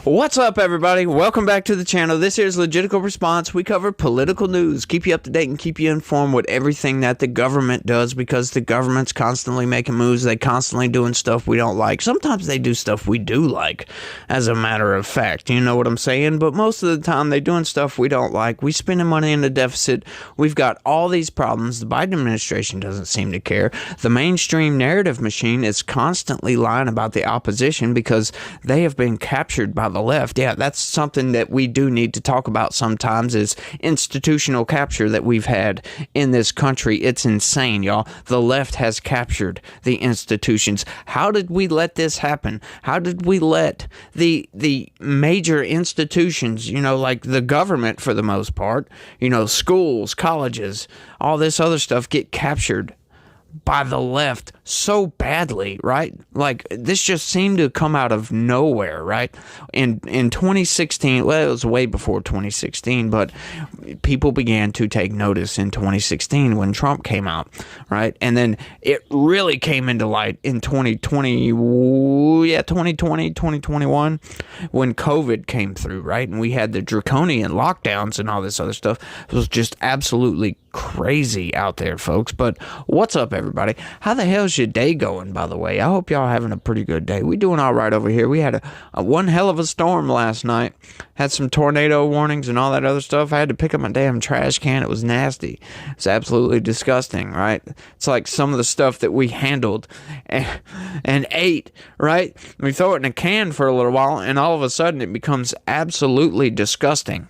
What's up, everybody? Welcome back to the channel. This here is Legitical Response. We cover political news, keep you up to date and keep you informed with everything that the government does, because the government's constantly making moves. They constantly doing stuff we don't like. Sometimes they do stuff we do like, as a matter of fact. You know what I'm saying? But most of the time, they're doing stuff we don't like. We spending money in the deficit. We've got all these problems. The Biden administration doesn't seem to care. The mainstream narrative machine is constantly lying about the opposition because they have been captured by the left. Yeah, that's something that we do need to talk about sometimes, is institutional capture that we've had in this country. It's insane, y'all. The left has captured the institutions. How did we let this happen? How did we let the major institutions, you know, like the government for the most part, you know, schools, colleges, all this other stuff get captured by the left so badly, right? Like, this just seemed to come out of nowhere, right? In 2016, well, it was way before 2016, but people began to take notice in 2016 when Trump came out, right? And then it really came into light in 2021, when COVID came through, right? And we had the draconian lockdowns and all this other stuff. It was just absolutely crazy out there, folks. But what's up, everybody? How the hell's your day going, by the way? I hope y'all having a pretty good day. We doing all right over here. We had a one hell of a storm last night. Had some tornado warnings and all that other stuff. I had to pick up my damn trash can. It was nasty. It's absolutely disgusting, right? It's like some of the stuff that we handled and ate, right? We throw it in a can for a little while, and all of a sudden it becomes absolutely disgusting.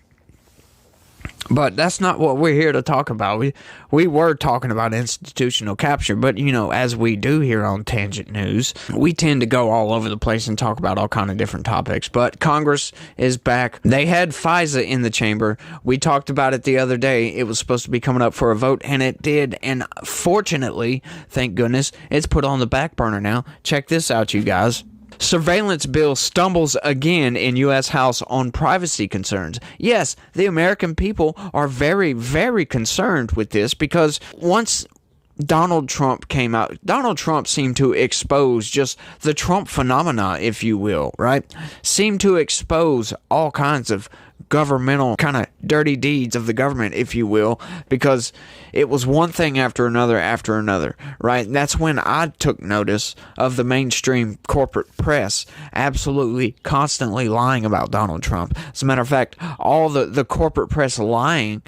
But that's not what we're here to talk about. We were talking about institutional capture, but, you know, as we do here on Tangent News, we tend to go all over the place and talk about all kind of different topics. But Congress is back. They had FISA in the chamber. We talked about it the other day. It was supposed to be coming up for a vote, and it did. And fortunately, thank goodness, it's put on the back burner now. Check this out, you guys. Surveillance bill stumbles again in U.S. House on privacy concerns. Yes, the American people are very, very concerned with this, because once Donald Trump came out, Donald Trump seemed to expose just the Trump phenomena, if you will, right? Seemed to expose all kinds of governmental kind of dirty deeds of the government, if you will, because it was one thing after another, right? And that's when I took notice of the mainstream corporate press absolutely constantly lying about Donald Trump. As a matter of fact, all the corporate press lying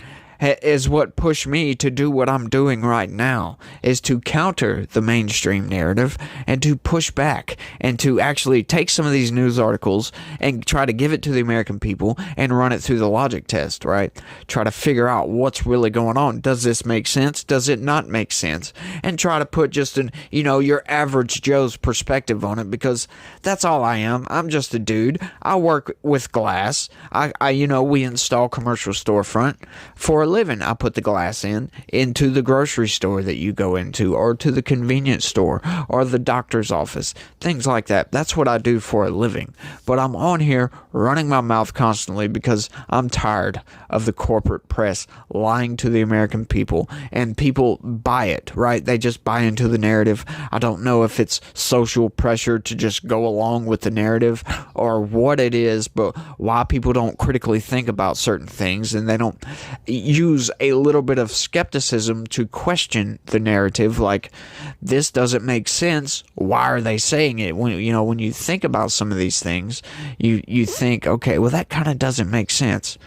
is what pushed me to do what I'm doing right now, is to counter the mainstream narrative and to push back and to actually take some of these news articles and try to give it to the American people and run it through the logic test, right? Try to figure out what's really going on. Does this make sense? Does it not make sense? And try to put just your average Joe's perspective on it, because that's all I am. I'm just a dude. I work with glass. We install commercial storefront for a living. I put the glass into the grocery store that you go into, or to the convenience store, or the doctor's office, things like that. That's what I do for a living. But I'm on here running my mouth constantly because I'm tired of the corporate press lying to the American people, and people buy it, right? They just buy into the narrative. I don't know if it's social pressure to just go along with the narrative or what it is, but why people don't critically think about certain things, and they don't use a little bit of skepticism to question the narrative, like, this doesn't make sense, why are they saying it? When you think about some of these things, you think, okay, well, that kind of doesn't make sense.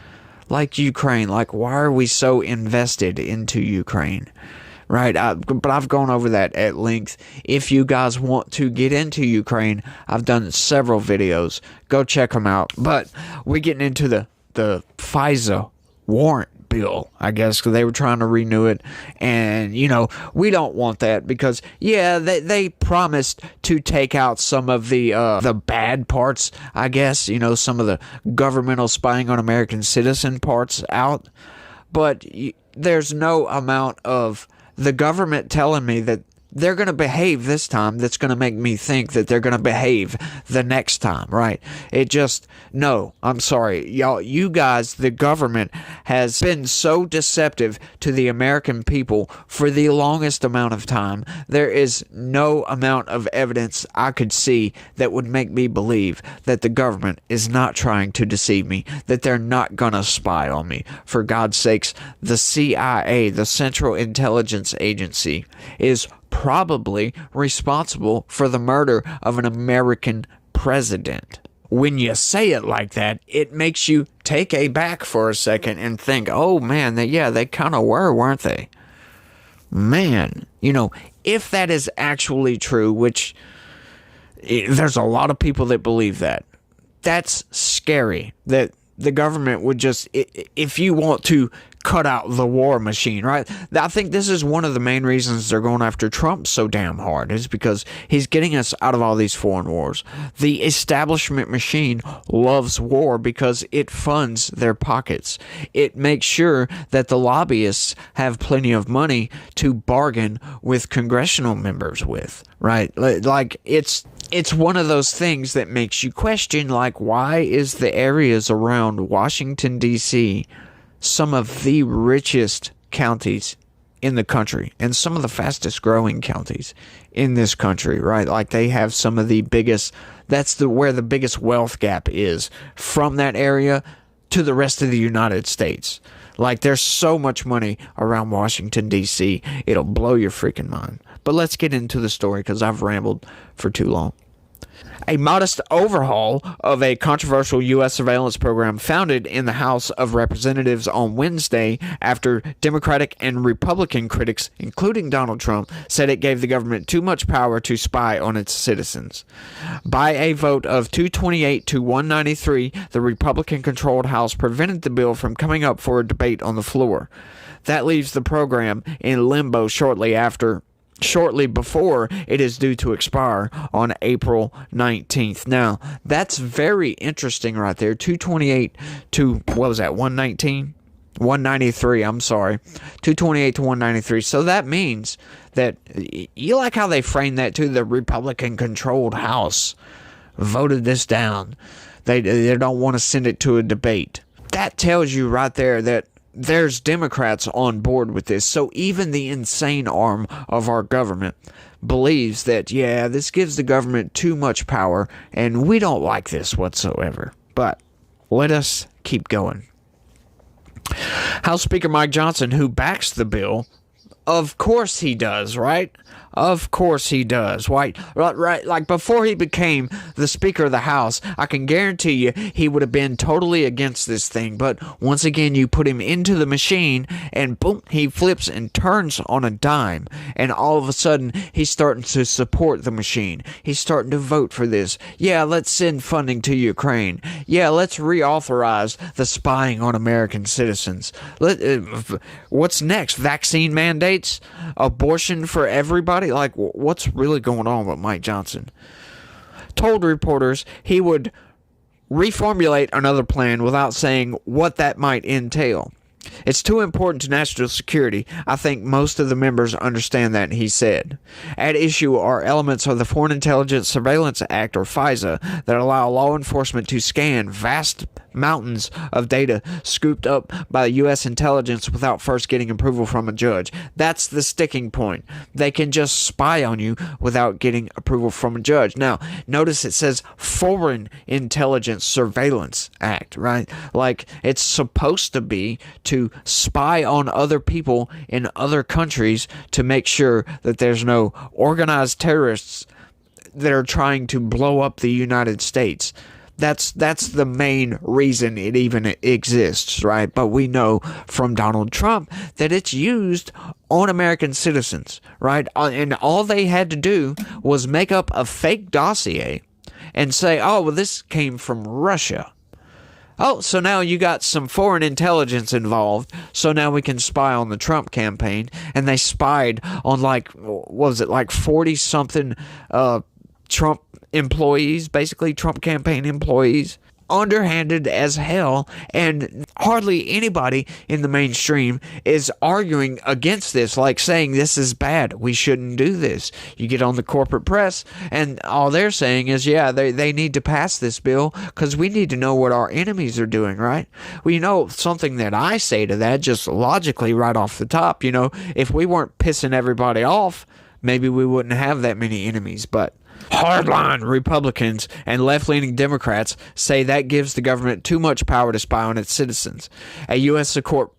Like Ukraine, like, why are we so invested into Ukraine? Right, but I've gone over that at length. If you guys want to get into Ukraine, I've done several videos. Go check them out. But we're getting into the FISA warrant bill, I guess, because they were trying to renew it, and we don't want that, because they promised to take out some of the bad parts, I guess, some of the governmental spying on American citizen parts out, but there's no amount of the government telling me that they're going to behave this time. That's going to make me think that they're going to behave the next time, right? No, I'm sorry. Y'all, you guys, the government has been so deceptive to the American people for the longest amount of time. There is no amount of evidence I could see that would make me believe that the government is not trying to deceive me, that they're not going to spy on me. For God's sakes, the CIA, the Central Intelligence Agency, is probably responsible for the murder of an American president. When you say it like that, it makes you take a back for a second and think, oh man, they kind of were, weren't they? Man, if that is actually true, which there's a lot of people that believe that, that's scary. That the government would just, if you want to cut out the war machine, right? I think this is one of the main reasons they're going after Trump so damn hard, is because he's getting us out of all these foreign wars. The establishment machine loves war because it funds their pockets. It makes sure that the lobbyists have plenty of money to bargain with congressional members with, right? Like, it's one of those things that makes you question, like, why is the areas around Washington, D.C. some of the richest counties in the country and some of the fastest growing counties in this country, right? Like, they have some of the biggest, where the biggest wealth gap is from that area to the rest of the United States. Like, there's so much money around Washington, D.C., it'll blow your freaking mind. But let's get into the story because I've rambled for too long. A modest overhaul of a controversial U.S. surveillance program founded in the House of Representatives on Wednesday after Democratic and Republican critics, including Donald Trump, said it gave the government too much power to spy on its citizens. By a vote of 228 to 193, the Republican-controlled House prevented the bill from coming up for a debate on the floor. That leaves the program in limbo shortly before it is due to expire on April 19th. Now, that's very interesting right there. 228 to, 119? 193, I'm sorry. 228 to 193. So that means that, you like how they framed that too? The Republican-controlled House voted this down. They don't want to send it to a debate. That tells you right there that there's Democrats on board with this. So even the insane arm of our government believes that, this gives the government too much power, and we don't like this whatsoever. But let us keep going. House Speaker Mike Johnson, who backs the bill, of course he does, right? Of course he does. Right? Like, before he became the Speaker of the House, I can guarantee you he would have been totally against this thing. But once again, you put him into the machine and boom, he flips and turns on a dime. And all of a sudden, he's starting to support the machine. He's starting to vote for this. Yeah, let's send funding to Ukraine. Yeah, let's reauthorize the spying on American citizens. What's next? Vaccine mandates? Abortion for everybody? Like, what's really going on with Mike Johnson? Told reporters he would reformulate another plan without saying what that might entail. It's too important to national security. I think most of the members understand that, he said. At issue are elements of the Foreign Intelligence Surveillance Act, or FISA, that allow law enforcement to scan vast mountains of data scooped up by U.S. intelligence without first getting approval from a judge. That's the sticking point. They can just spy on you without getting approval from a judge. Now, notice it says Foreign Intelligence Surveillance Act, right? Like, it's supposed to be to spy on other people in other countries to make sure that there's no organized terrorists that are trying to blow up the United States. That's the main reason it even exists, right? But we know from Donald Trump that it's used on American citizens, right? And all they had to do was make up a fake dossier and say, oh, well, this came from Russia. Oh, so now you got some foreign intelligence involved, so now we can spy on the Trump campaign. And they spied on, like, what was it, like 40-something Trump employees, basically Trump campaign employees, underhanded as hell, and hardly anybody in the mainstream is arguing against this, like saying this is bad, we shouldn't do this. You get on the corporate press and all they're saying is, yeah, they need to pass this bill because we need to know what our enemies are doing, right? Well, you know, something that I say to that, just logically right off the top, you know, if we weren't pissing everybody off, maybe we wouldn't have that many enemies. But hardline Republicans and left-leaning Democrats say that gives the government too much power to spy on its citizens. A U.S. court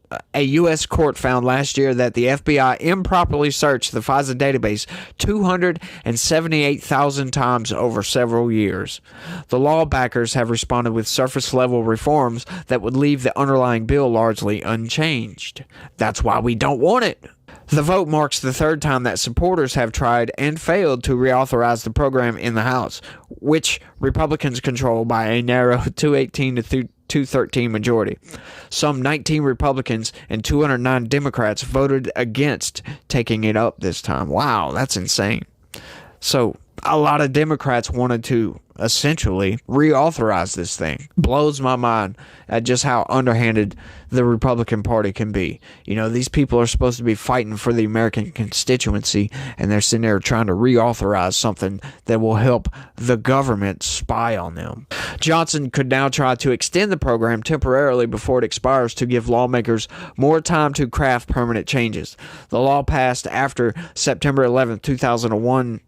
found last year that the FBI improperly searched the FISA database 278,000 times over several years. The lawbackers have responded with surface-level reforms that would leave the underlying bill largely unchanged. That's why we don't want it. The vote marks the third time that supporters have tried and failed to reauthorize the program in the House, which Republicans control by a narrow 218 to 213 majority. Some 19 Republicans and 209 Democrats voted against taking it up this time. Wow, that's insane. So a lot of Democrats wanted to essentially reauthorize this thing. Blows my mind at just how underhanded the Republican Party can be. You know, these people are supposed to be fighting for the American constituency, and they're sitting there trying to reauthorize something that will help the government spy on them. Johnson could now try to extend the program temporarily before it expires to give lawmakers more time to craft permanent changes. The law passed after September 11, 2001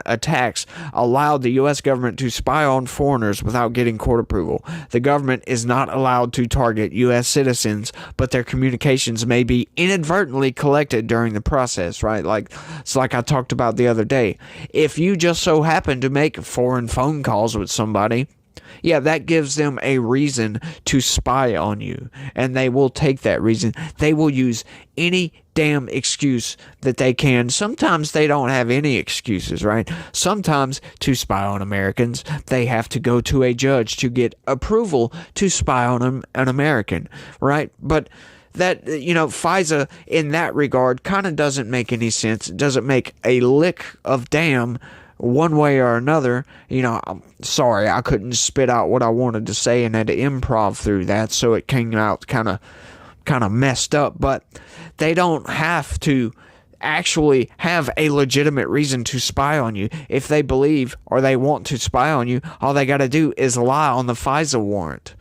attacks allowed the U.S. government to spy on foreigners without getting court approval. The government is not allowed to target U.S. citizens, but their communications may be inadvertently collected during the process, right? It's like I talked about the other day. If you just so happen to make foreign phone calls with somebody, yeah, that gives them a reason to spy on you, and they will take that reason. They will use any damn excuse that they can. Sometimes they don't have any excuses, right? Sometimes to spy on Americans, they have to go to a judge to get approval to spy on an American, right? But that, you know, FISA in that regard kind of doesn't make any sense. It doesn't make a lick of damn one way or another. You know, I'm sorry, I couldn't spit out what I wanted to say and had to improv through that, so it came out kind of messed up. But they don't have to actually have a legitimate reason to spy on you. If they believe or they want to spy on you, all they got to do is lie on the FISA warrant.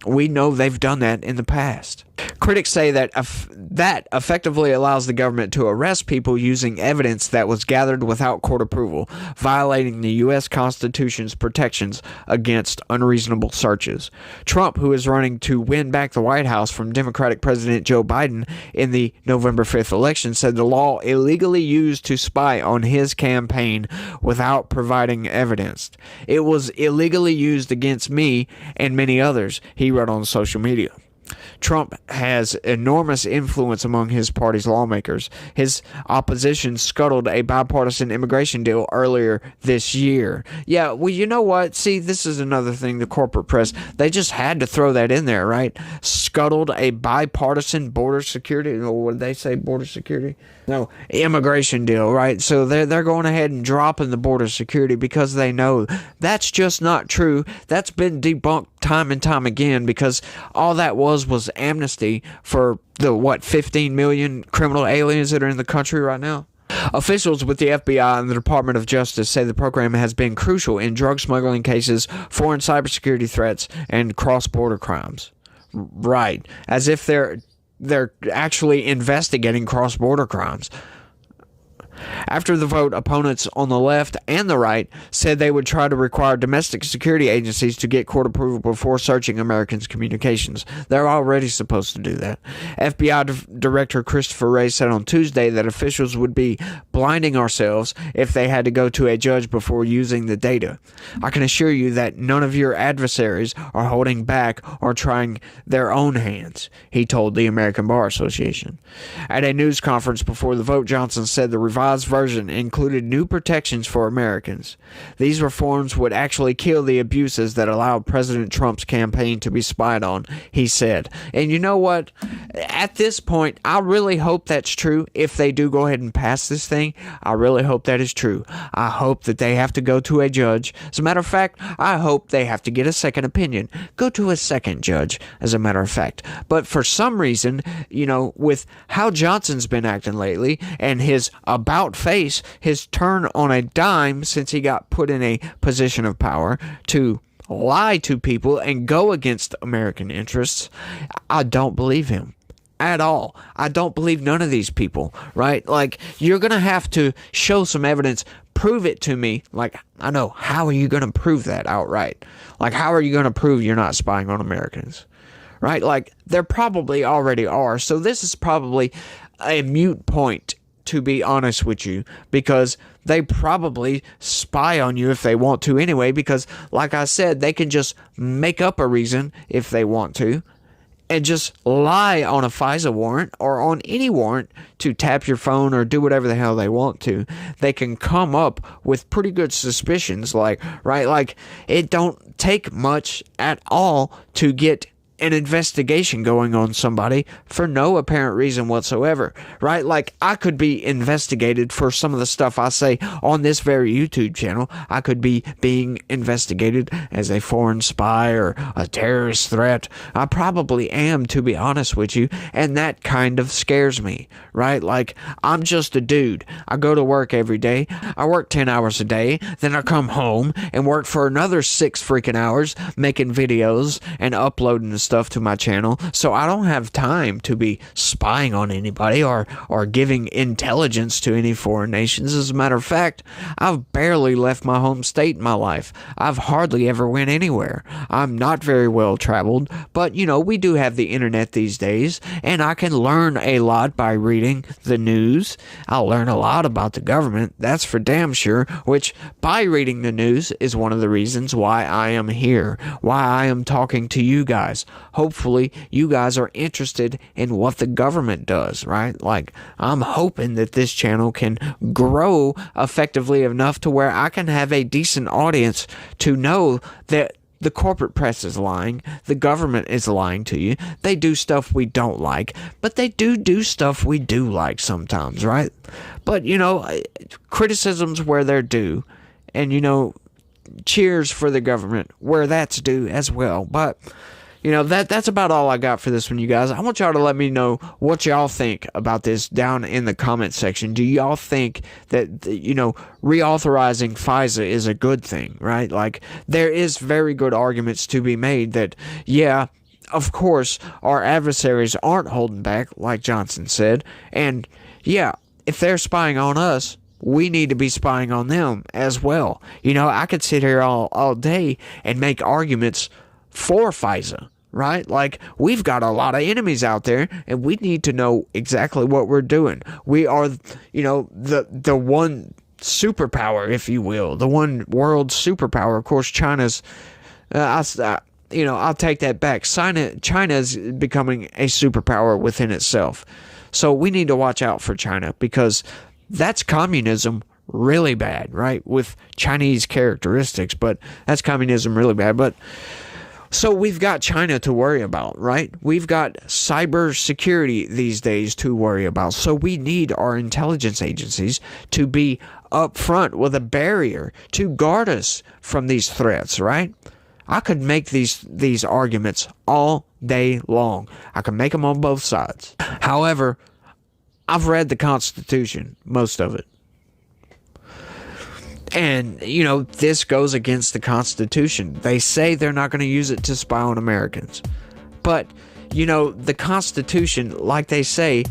We know they've done that in the past. Critics say that that effectively allows the government to arrest people using evidence that was gathered without court approval, violating the U.S. Constitution's protections against unreasonable searches. Trump, who is running to win back the White House from Democratic President Joe Biden in the November 5th election, said the law illegally used to spy on his campaign without providing evidence. It was illegally used against me and many others, he wrote on social media. Trump has enormous influence among his party's lawmakers. His opposition scuttled a bipartisan immigration deal earlier this year. Yeah, well, you know what? See, this is another thing, the corporate press, they just had to throw that in there, right? Scuttled a bipartisan border security, or what did they say, border security? No, immigration deal, right? So they're going ahead and dropping the border security because they know that's just not true. That's been debunked time and time again, because all that was amnesty for the 15 million criminal aliens that are in the country right now. Officials with the FBI and the Department of Justice say the program has been crucial in drug smuggling cases, foreign cybersecurity threats, and cross-border crimes. Right, as if they're actually investigating cross-border crimes. After the vote, opponents on the left and the right said they would try to require domestic security agencies to get court approval before searching Americans' communications. They're already supposed to do that. FBI Director Christopher Wray said on Tuesday that officials would be blinding ourselves if they had to go to a judge before using the data. I can assure you that none of your adversaries are holding back or trying their own hands, he told the American Bar Association. At a news conference before the vote, Johnson said the revised revised version included new protections for Americans. These reforms would actually kill the abuses that allowed President Trump's campaign to be spied on, he said. And you know what? At this point, I really hope that's true. If they do go ahead and pass this thing, I really hope that is true. I hope that they have to go to a judge. As a matter of fact, I hope they have to get a second opinion. Go to a second judge, as a matter of fact. But for some reason, with how Johnson's been acting lately and his about face, his turn on a dime since he got put in a position of power to lie to people and go against American interests, I don't believe him at all. I don't believe none of these people, right? Like, you're going to have to show some evidence. Prove it to me. Like, I know, how are you going to prove that outright? Like, how are you going to prove you're not spying on Americans? Right? Like, there probably already are. So this is probably a moot point, to be honest with you, because they probably spy on you if they want to anyway, because like I said, they can just make up a reason if they want to and just lie on a FISA warrant or on any warrant to tap your phone or do whatever the hell they want to. They can come up with pretty good suspicions, like it don't take much at all to get an investigation going on somebody for no apparent reason whatsoever, right? Like, I could be investigated for some of the stuff I say on this very YouTube channel. I could be being investigated as a foreign spy or a terrorist threat. I probably am, to be honest with you, and that kind of scares me, right? Like, I'm just a dude. I go to work every day. I work 10 hours a day. Then I come home and work for another 6 freaking hours making videos and uploading stuff to my channel. So I don't have time to be spying on anybody or giving intelligence to any foreign nations. As a matter of fact, I've barely left my home state in my life. I've hardly ever went anywhere. I'm not very well traveled, but we do have the internet these days, and I can learn a lot by reading the news. I'll learn a lot about the government, that's for damn sure, which by reading the news is one of the reasons why I am here, why I am talking to you guys. Hopefully, you guys are interested in what the government does, right? Like, I'm hoping that this channel can grow effectively enough to where I can have a decent audience to know that the corporate press is lying. The government is lying to you. They do stuff we don't like, but they do stuff we do like sometimes, right? But, criticisms where they're due, and, cheers for the government where that's due as well. But that's about all I got for this one, you guys. I want y'all to let me know what y'all think about this down in the comment section. Do y'all think that, reauthorizing FISA is a good thing, right? Like, there is very good arguments to be made that, yeah, of course, our adversaries aren't holding back, like Johnson said. And, yeah, if they're spying on us, we need to be spying on them as well. I could sit here all day and make arguments for FISA, right? Like, we've got a lot of enemies out there, and we need to know exactly what we're doing. We are, the one superpower, if you will, the one world superpower. Of course, China's, I'll take that back. China's becoming a superpower within itself. So we need to watch out for China, because that's communism really bad, right? With Chinese characteristics, but that's communism really bad. But so we've got China to worry about, right? We've got cyber security these days to worry about. So we need our intelligence agencies to be up front with a barrier to guard us from these threats, right? I could make these arguments all day long. I can make them on both sides. However, I've read the Constitution, most of it. And, this goes against the Constitution. They say they're not going to use it to spy on Americans. But, the Constitution, like they say,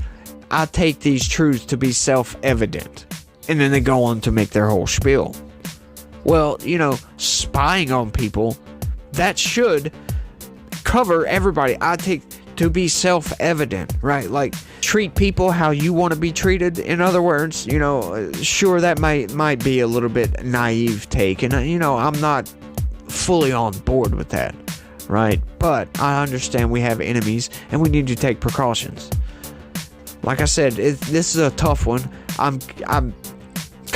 I take these truths to be self-evident. And then they go on to make their whole spiel. Well, spying on people, that should cover everybody. I take to be self-evident, right? Like, treat people how you want to be treated. In other words, sure, that might be a little bit naive take, and I'm not fully on board with that, right? But I understand we have enemies and we need to take precautions. Like I said, this is a tough one. I'm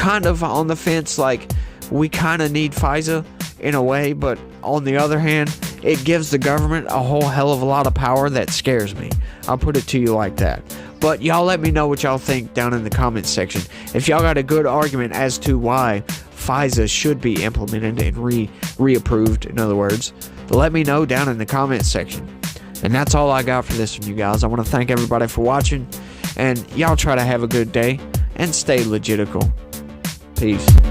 kind of on the fence, like, we kind of need FISA in a way, but on the other hand, it gives the government a whole hell of a lot of power that scares me. I'll put it to you like that. But y'all let me know what y'all think down in the comments section. If y'all got a good argument as to why FISA should be implemented and reapproved, in other words, let me know down in the comments section. And that's all I got for this from you guys. I want to thank everybody for watching, and y'all try to have a good day and stay legitical. Peace.